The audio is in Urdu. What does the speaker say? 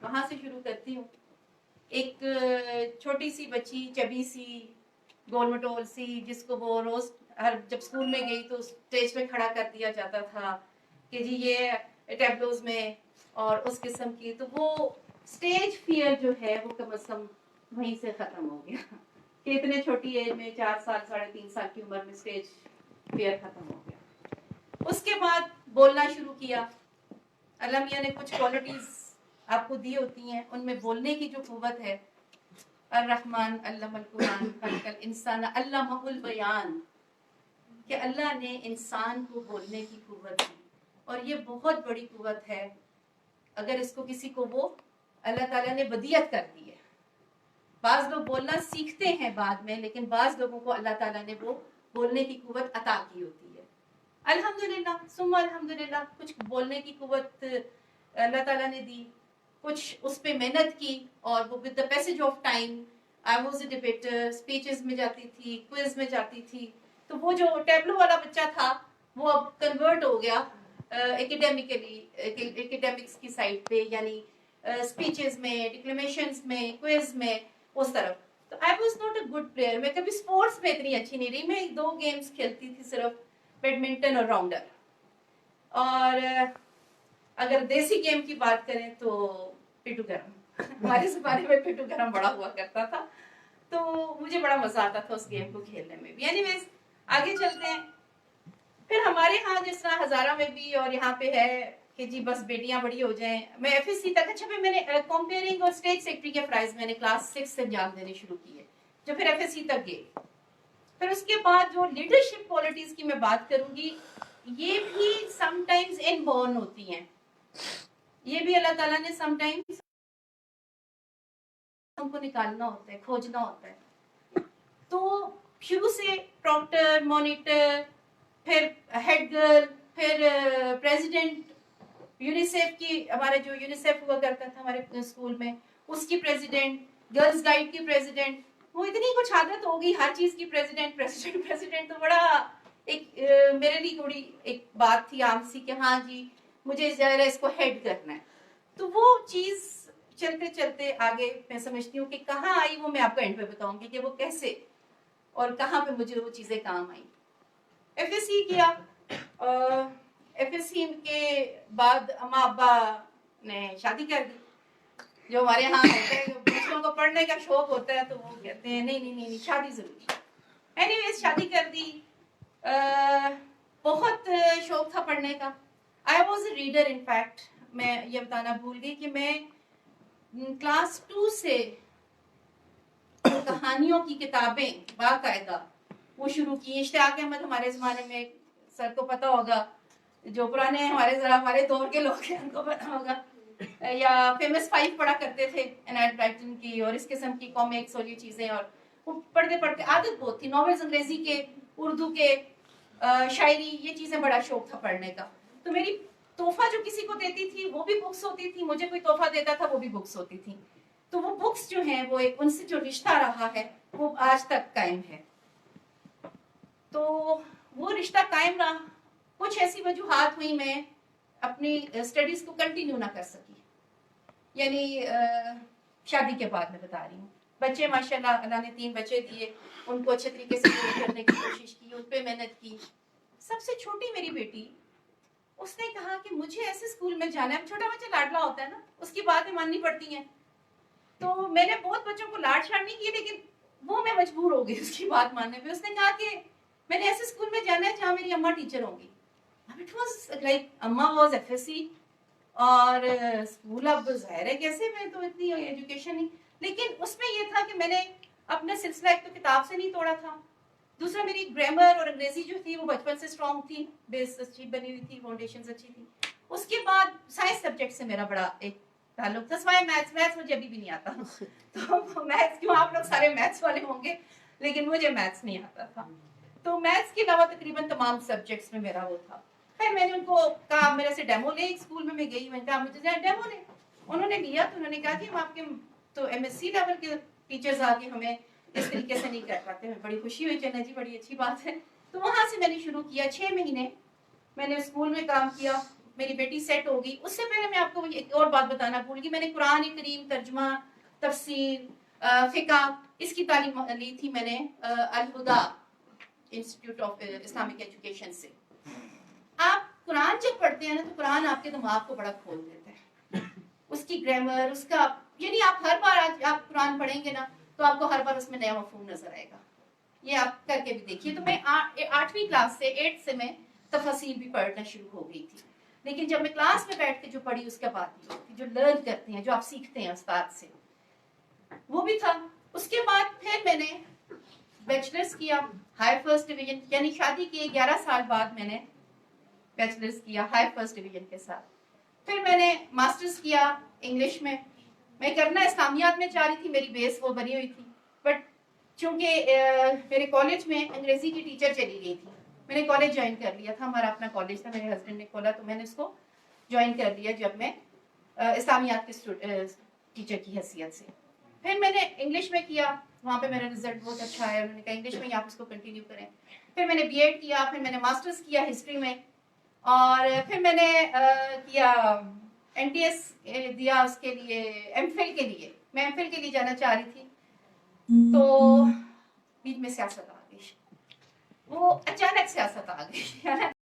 وہاں سے شروع کرتی ہوں. ایک چھوٹی سی بچی چبی سی گول مٹول سی جس کو وہ روز جب اسکول میں گئی تو اسٹیج پہ کھڑا کر دیا جاتا تھا کہ جی یہ ٹیبلوز میں اور اس قسم کی, تو وہ اسٹیج فیئر جو ہے وہ کم از کم وہیں سے ختم ہو گیا کہ اتنے چھوٹی ایج میں 4 سال 3.5 سال کی عمر میں اسٹیج فیئر ختم ہو گیا. اس کے بعد بولنا شروع کیا. اللہ میاں نے کچھ کوالٹیز آپ کو دی ہوتی ہیں, ان میں بولنے کی جو قوت ہے, الرحمن علم القرآن خلق الانسان علمہ البیان, کہ اللہ نے انسان کو بولنے کی قوت دی, اور یہ بہت بڑی قوت ہے. اگر اس کو کسی کو وہ اللہ تعالیٰ نے ودیعت کر دی ہے. بعض لوگ بولنا سیکھتے ہیں بعد میں, لیکن بعض لوگوں کو اللہ تعالیٰ نے وہ بولنے کی قوت عطا کی ہوتی ہے. الحمدللہ ثم الحمدللہ, کچھ بولنے کی قوت اللہ تعالیٰ نے دی, کچھ اس پہ محنت کی, اور وہ with the passage of time I was a debater, speeches میں جاتی تھی, کوئز میں جاتی تھی. تو وہ جو ٹیبلو والا بچہ تھا وہ اب کنورٹ ہو گیا ایکیڈیمکس کی سائڈ پہ, یعنی اسپیچز میں, ڈکلیمیشنز میں, کوئز میں, اس طرف. تو I was not a good player. میں کبھی اسپورٹس میں اتنی اچھی نہیں رہی. میں 2 گیمز کھیلتی تھی صرف, بیڈمنٹن اور راؤنڈر. اور اگر دیسی گیم کی بات کریں تو پیٹو گرم. ہمارے زمانے میں پیٹو گرم بڑا ہوا کرتا تھا, تو مجھے بڑا مزہ آتا تھا اس گیم کو کھیلنے میں بھی. اینی ویز آگے چلتے ہیں. پھر ہمارے ہاں جس طرح ہزارہ میں بھی اور یہاں پہ ہے کہ جی بس بیٹیاں بڑی ہو جائیں. میں ایف ایس سی تک, اچھا میں نے کمپیئرنگ اور اسٹیٹ سیکرٹری کے فرائض میں نے کلاس 6 سے انجام دینے شروع کیے, جو پھر ایف ایس سی تک گئے. پھر اس کے بعد جو لیڈرشپ کوالٹیز کی میں بات کروں گی, یہ بھی سم ٹائمز ان بورن ہوتی ہیں. یہ بھی اللہ تعالیٰ نے سم ٹائمز ہم کو نکالنا ہوتا ہے, کھوجنا ہوتا ہے. تو شروع سے پروکٹر, مانیٹر, پھر ہیڈ گرل, پھر پریزیڈنٹ یونیسیف کی, ہمارے جو یونیسیف ہوا کرتا تھا ہمارے اسکول میں, اس کی پریزیڈنٹ, گرلز گائیڈ کی پریزیڈنٹ. وہ اتنی کچھ عادت ہوگی ہر چیز کی پریزیڈنٹ. تو بڑا ایک میرے لیے تھوڑی ایک بات تھی عام سی کہ ہاں جی مجھے ذرا اس کو ہیڈ کرنا ہے. تو وہ چیز چلتے چلتے آگے میں سمجھتی ہوں کہ کہاں آئی, وہ میں آپ کو اینڈ پہ بتاؤں گی کہ وہ کیسے اور کہاں پہ مجھے وہ چیزیں کام آئیں. ایف ایس سی کیا. ایف ایس سی کے بعد اما ابا نے شادی کر دی. جو ہمارے یہاں ہوتا ہے, بچوں کو پڑھنے کا شوق ہوتا ہے تو وہ کہتے ہیں نہیں نہیں نہیں شادی ضروری. اینی ویز شادی کر دی. بہت شوق تھا پڑھنے کا. I was a reader. In fact میں یہ بتانا بھول گئی کہ میں کلاس 2 سے کہانیوں کی کتابیں باقاعدہ وہ شروع کی. اشتیاق احمد ہمارے زمانے میں, سر کو پتا ہوگا, جو پرانے ہمارے دور کے لوگ ہیں ان کو پتا ہوگا, یا فیمس 5 پڑھا کرتے تھے انیٹ برائٹن کی, اور اس قسم کی کامکس اور یہ چیزیں. اور وہ پڑھتے پڑھتے عادت بہت تھی. ناولز انگریزی کے, اردو کے, شاعری, یہ چیزیں بڑا شوق تھا پڑھنے کا. تو میری تحفہ جو کسی کو دیتی تھی وہ بھی بکس ہوتی تھی, مجھے کوئی تحفہ دیتا تھا وہ بھی بکس ہوتی تھی. تو وہ بکس جو ہیں وہ ایک ان سے جو رشتہ رہا ہے وہ آج تک قائم ہے. تو وہ رشتہ قائم رہا. کچھ ایسی وجوہات ہوئی میں اپنی اسٹڈیز کو کنٹینیو نہ کر سکی. یعنی شادی کے بعد میں بتا رہی ہوں. بچے ماشاءاللہ اللہ نے 3 بچے دیے, ان کو اچھے طریقے سے پورا کرنے کی کوشش کی, ان پہ محنت کی. سب سے چھوٹی میری بیٹی, اس نے کہا کہ مجھے ایسے اسکول میں جانا ہے. چھوٹا بچہ لاڈلا ہوتا ہے نا, اس کی باتیں ماننی پڑتی ہیں. تو میں نے بہت بچوں کو لاڈ شاڑ نہیں کی, لیکن وہ میں مجبور ہو گئی اس کی بات ماننے پہ. اس نے کہا کہ میں نے ایسے اسکول میں جانا ہے جہاں میری اماں ٹیچر ہوں گی. It was like اماں واز ایف ایس سی, اور اسکول اب ظاہر ہے کیسے, میں تو اتنی ایجوکیشن نہیں. لیکن اس میں یہ تھا کہ میں نے اپنا سلسلہ ایک تو کتاب سے نہیں توڑا تھا, دوسرا میری گرامر اور انگریزی جو تھی وہ بچپن سے اسٹرانگ تھی, بیس اچھی بنی ہوئی تھی, فاؤنڈیشنز اچھی تھی. اس کے بعد سائنس سبجیکٹ سے میرا بڑا ایک تعلق تھا. سوائے میتھس مجھے ابھی بھی نہیں آتا. تو میتھس کیوں, آپ لوگ سارے میتھس والے ہوں گے, لیکن مجھے میتھس نہیں آتا تھا. تو میتھس کے علاوہ تقریباً تمام سبجیکٹس میں میرا وہ تھا. پھر میں نے ان کو کہا میرے سے ڈیمو لے. ایک اسکول میں گئی, میں نے کہا مجھے ڈیمو لے. انہوں نے لیا تو انہوں نے کہا کہ ہم آپ کے تو ایم ایس سی لیول کے ٹیچرز آ کے ہمیں اس طریقے سے نہیں کر پاتے. بڑی خوشی ہوئی, چلے جی بڑی اچھی بات ہے. تو وہاں سے میں نے شروع کیا. 6 مہینے میں نے اسکول میں کام کیا. میری بیٹی سیٹ ہوگی، اس سے پہلے میں آپ کو ایک اور بات بتانا بھول گئی، میں نے قرآن کریم ترجمہ، تفسیر، فقہ، اس کی تعلیم لی تھی میں نے الہدا انسٹیٹیوٹ آف اسلامک ایجوکیشن سے. آپ قرآن جب پڑھتے ہیں نا تو قرآن آپ کے دماغ کو بڑا کھول دیتا ہے، اس کی گرامر، اس کا یعنی آپ ہر بار آپ قرآن پڑھیں گے نا تو آپ کو ہر بار اس میں نیا مفہوم نظر آئے گا. یہ آپ کر کے بھی دیکھیے. تو میں 8ویں کلاس سے 8 سے میں تفاسیر بھی پڑھنا شروع ہو گئی تھی، لیکن جب میں کلاس میں بیٹھ کے جو پڑھی اس کا بات نہیں ہوتی، جو لرن کرتے ہیں، جو آپ سیکھتے ہیں استاد سے، وہ بھی تھا. اس کے بعد پھر میں نے بیچلرز کیا ہائی فرسٹ ڈویژن، یعنی شادی کے 11 سال بعد میں نے بیچلرز کیا ہائی فرسٹ ڈویژن کے ساتھ. پھر میں نے ماسٹرز کیا انگلش میں. میں کرنا اسلامیات میں چاہ رہی تھی، میری بیس وہ بنی ہوئی تھی، بٹ چونکہ میرے کالج میں انگریزی کی ٹیچر چلی گئی تھی، میں نے کالج جوائن کر لیا تھا. ہمارا اپنا کالج تھا، میرے ہسبینڈ نے کھولا تو میں نے اس کو جوائن کر لیا جب میں اسلامیات کے ٹیچر کی حیثیت سے. پھر میں نے انگلش میں کیا، وہاں پہ میرا رزلٹ بہت اچھا ہے، انہوں نے کہا انگلش میں ہی آپ اس کو کنٹینیو کریں. پھر میں نے بی ایڈ کیا، پھر میں نے ماسٹرز کیا ہسٹری میں، اور پھر میں نے کیا این ٹی ایس دیا اس کے لیے ایم فل کے لیے. میں ایم فل کے لیے جانا چاہ رہی تھی تو بیچ میں سیاست آ گئی، وہ اچانک سیاست آ گئی.